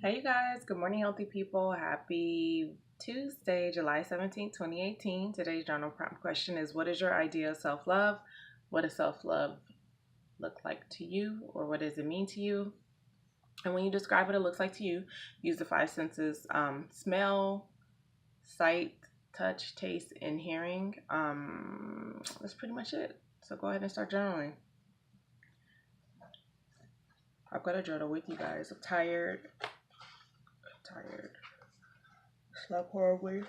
Hey you guys, good morning, healthy people. Happy Tuesday, July 17th, 2018. Today's journal prompt question is: what is your idea of self love? What does self love look like to you, or what does it mean to you? And when you describe what it looks like to you, use the five senses: smell, sight, touch, taste, and hearing. That's pretty much it. So go ahead and start journaling. I've got a journal with you guys. I'm tired. Slept horribly.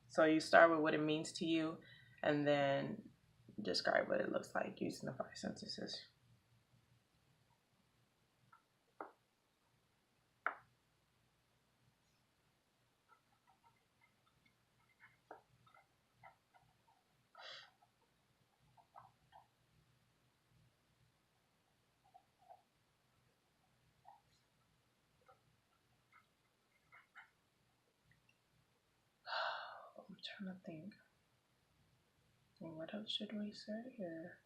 So you start with what it means to you and then describe what it looks like using the five sentences. I'm trying to think. What else should we say here?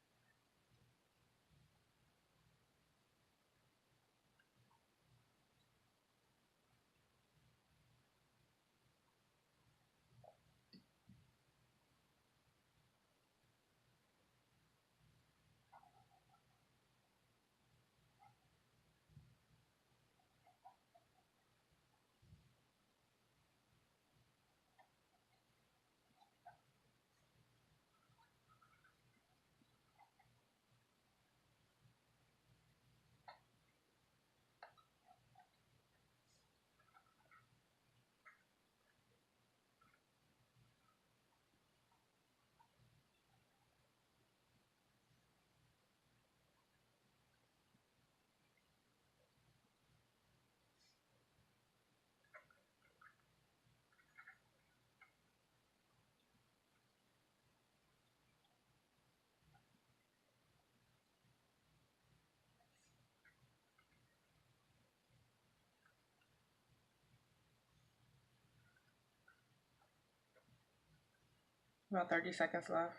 About 30 seconds left.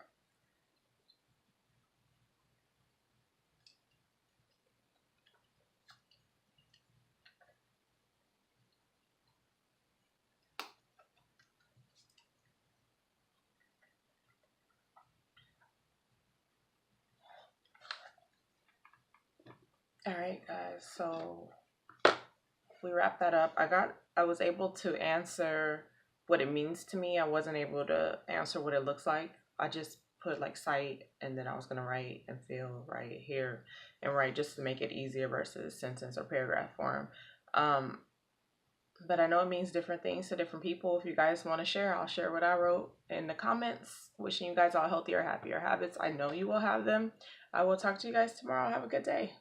All right, guys. So we wrap that up. I was able to answer what it means to me. I wasn't able to answer what it looks like. I just put like sight and then I was gonna write and feel right here and write just to make it easier versus sentence or paragraph form. Um, but I know it means different things to different people. If you guys want to share, I'll share what I wrote in the comments. Wishing you guys all healthier, happier habits. I know you will have them. I will talk to you guys tomorrow. Have a good day.